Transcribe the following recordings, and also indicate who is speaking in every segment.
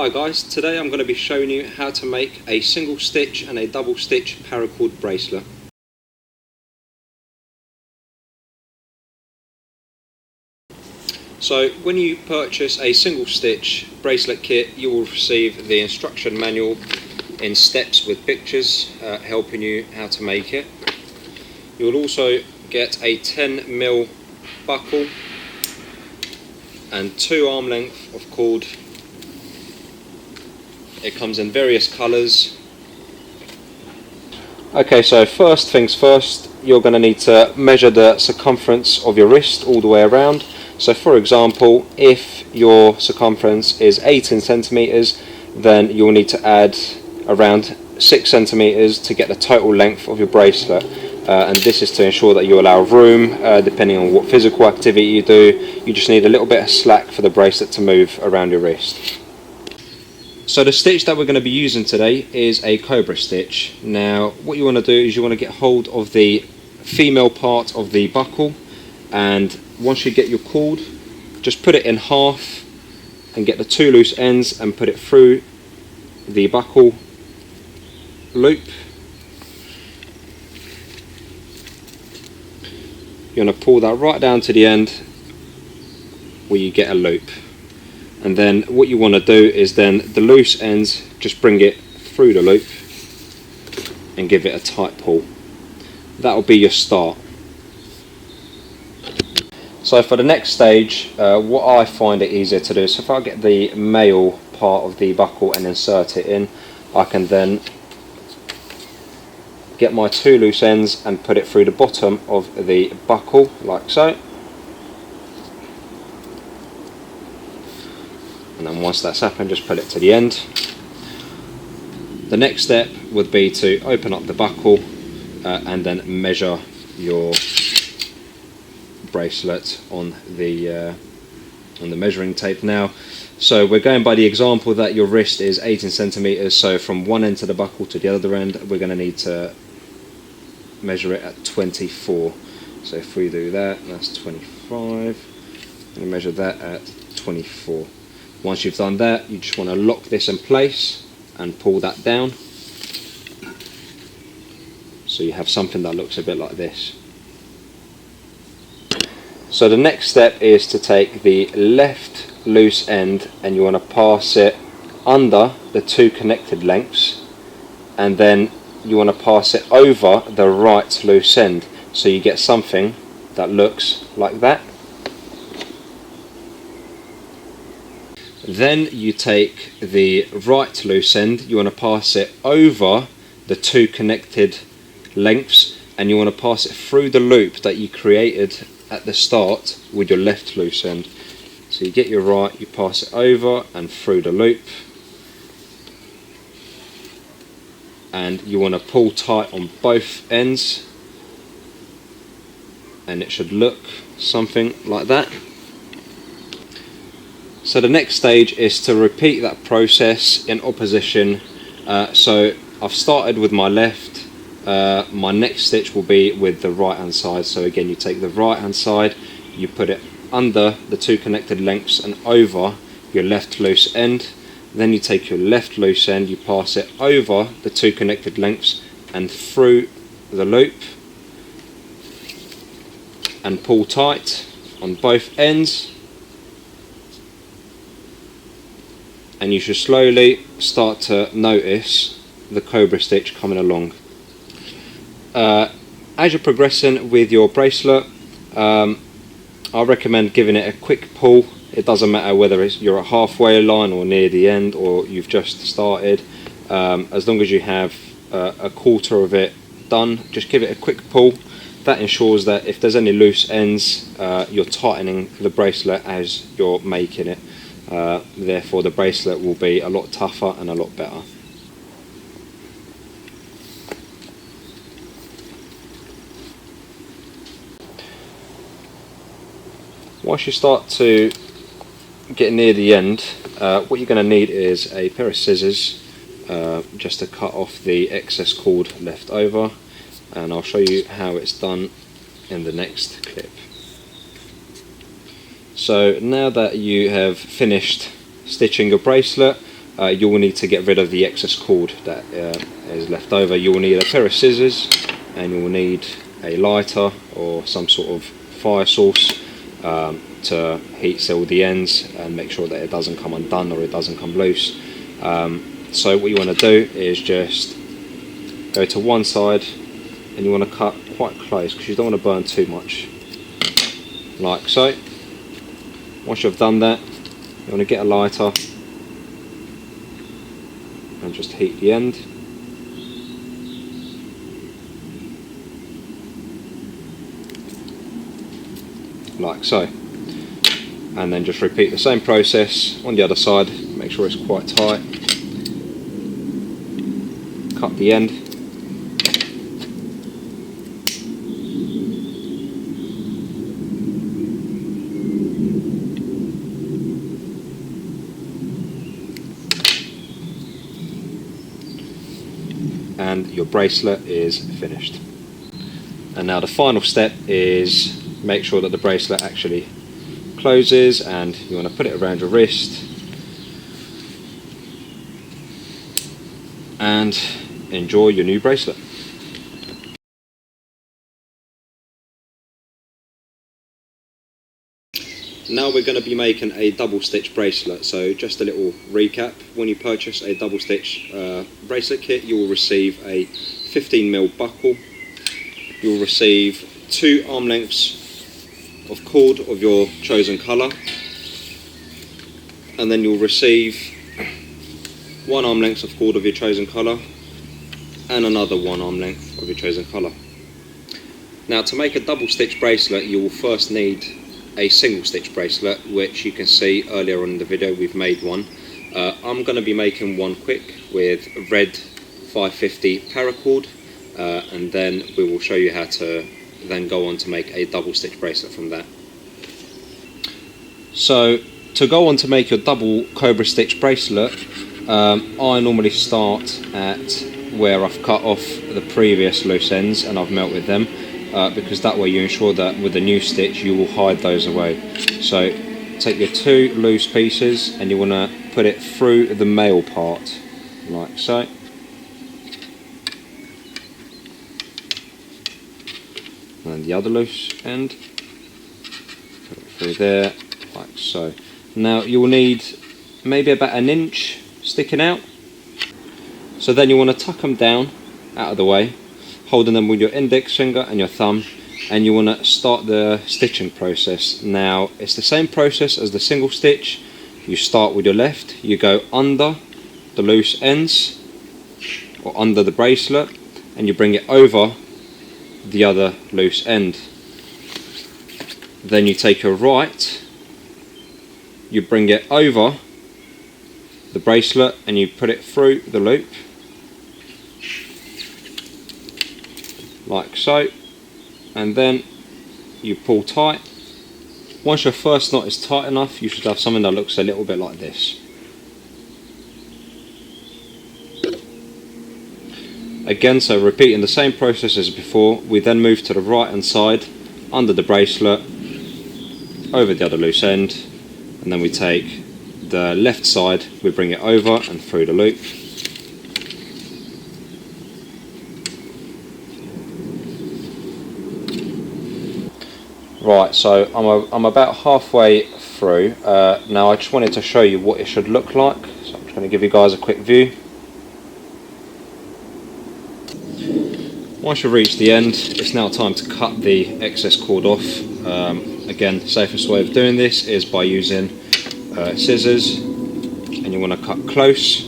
Speaker 1: Hi guys, today I'm going to be showing you how to make a single stitch and a double stitch paracord bracelet. So when you purchase a single stitch bracelet kit, you will receive the instruction manual in steps with pictures helping you how to make it. You will also get a 10mm buckle and 2 arm length of cord. It comes in various colours. Okay, so first things first, you're going to need to measure the circumference of your wrist all the way around. So for example, if your circumference is 18 centimeters, then you'll need to add around 6 centimeters to get the total length of your bracelet. And this is to ensure that you allow room, depending on what physical activity you do. You just need a little bit of slack for the bracelet to move around your wrist. So the stitch that we're going to be using today is a Cobra stitch. Now what you want to do is you want to get hold of the female part of the buckle, and once you get your cord, just put it in half and get the 2 loose ends and put it through the buckle loop. You're going to pull that right down to the end where you get a loop. And then what you want to do is then the loose ends, just bring it through the loop and give it a tight pull. That will be your start. So for the next stage, what I find it easier to do, so if I get the male part of the buckle and insert it in, I can then get my 2 loose ends and put it through the bottom of the buckle like so. And then once that's happened, just pull it to the end. The next step would be to open up the buckle and then measure your bracelet on the measuring tape now. So we're going by the example that your wrist is 18 centimeters, so from one end to the buckle to the other end, we're going to need to measure it at 24. So if we do that, that's 25, and measure that at 24. Once you've done that, you just want to lock this in place and pull that down, so you have something that looks a bit like this. So the next step is to take the left loose end and you want to pass it under the 2 connected lengths, and then you want to pass it over the right loose end, so you get something that looks like that. Then you take the right loose end, you want to pass it over the 2 connected lengths, and you want to pass it through the loop that you created at the start with your left loose end. So you get your right, you pass it over and through the loop, and you want to pull tight on both ends, and it should look something like that. So the next stage is to repeat that process in opposition. So I've started with my left, my next stitch will be with the right hand side. So again, you take the right hand side, you put it under the 2 connected lengths and over your left loose end. Then you take your left loose end, you pass it over the 2 connected lengths and through the loop, and pull tight on both ends. And you should slowly start to notice the Cobra stitch coming along. As you're progressing with your bracelet, I recommend giving it a quick pull. It doesn't matter whether you're at halfway line or near the end or you've just started. As long as you have a quarter of it done, just give it a quick pull. That ensures that if there's any loose ends, you're tightening the bracelet as you're making it. Therefore the bracelet will be a lot tougher and a lot better. Once you start to get near the end, what you're going to need is a pair of scissors just to cut off the excess cord left over, and I'll show you how it's done in the next clip. So now that you have finished stitching your bracelet, you will need to get rid of the excess cord that is left over. You will need a pair of scissors, and you will need a lighter or some sort of fire source to heat seal the ends and make sure that it doesn't come undone or it doesn't come loose. So what you want to do is just go to one side, and you want to cut quite close because you don't want to burn too much, like so. Once you've done that, you want to get a lighter and just heat the end. Like so. And then just repeat the same process on the other side. Make sure it's quite tight. Cut the end. And your bracelet is finished. And now the final step is make sure that the bracelet actually closes, and you want to put it around your wrist and enjoy your new bracelet. Now we're going to be making a double stitch bracelet. So just a little recap: when you purchase a double stitch bracelet kit, you will receive a 15mm buckle, you will receive 2 arm lengths of cord of your chosen colour, and then you'll receive 1 arm length of cord of your chosen colour and another 1 arm length of your chosen colour. Now, to make a double stitch bracelet, you will first need a single stitch bracelet, which you can see earlier on in the video we've made one. I'm going to be making one quick with red 550 paracord, and then we will show you how to then go on to make a double stitch bracelet from that. So to go on to make your double Cobra stitch bracelet, I normally start at where I've cut off the previous loose ends and I've melted them, because that way you ensure that with the new stitch you will hide those away. So take your 2 loose pieces and you want to put it through the male part, like so. And the other loose end, put it through there, like so. Now you will need maybe about 1 inch sticking out. So then you want to tuck them down out of the way, holding them with your index finger and your thumb, and you want to start the stitching process. Now it's the same process as the single stitch. You start with your left, you go under the loose ends or under the bracelet, and you bring it over the other loose end. Then you take your right, you bring it over the bracelet and you put it through the loop, like so, and then you pull tight. Once your first knot is tight enough, you should have something that looks a little bit like this. Again, so repeating the same process as before, we then move to the right hand side, under the bracelet, over the other loose end, and then we take the left side, we bring it over and through the loop. Right, so I'm about halfway through. Now I just wanted to show you what it should look like, so I'm just going to give you guys a quick view. Once you reach the end, it's now time to cut the excess cord off. Again, the safest way of doing this is by using scissors, and you want to cut close.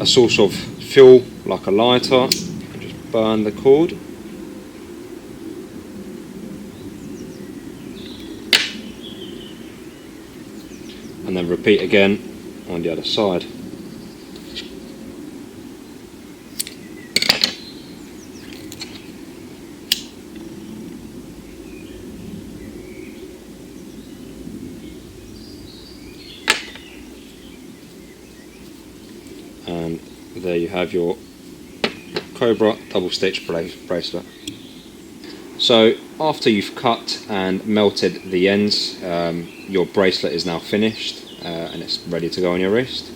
Speaker 1: A source of fuel, like a lighter, and just burn the cord. And then repeat again on the other side. And there you have your Cobra double stitch bracelet. So after you've cut and melted the ends, your bracelet is now finished and it's ready to go on your wrist.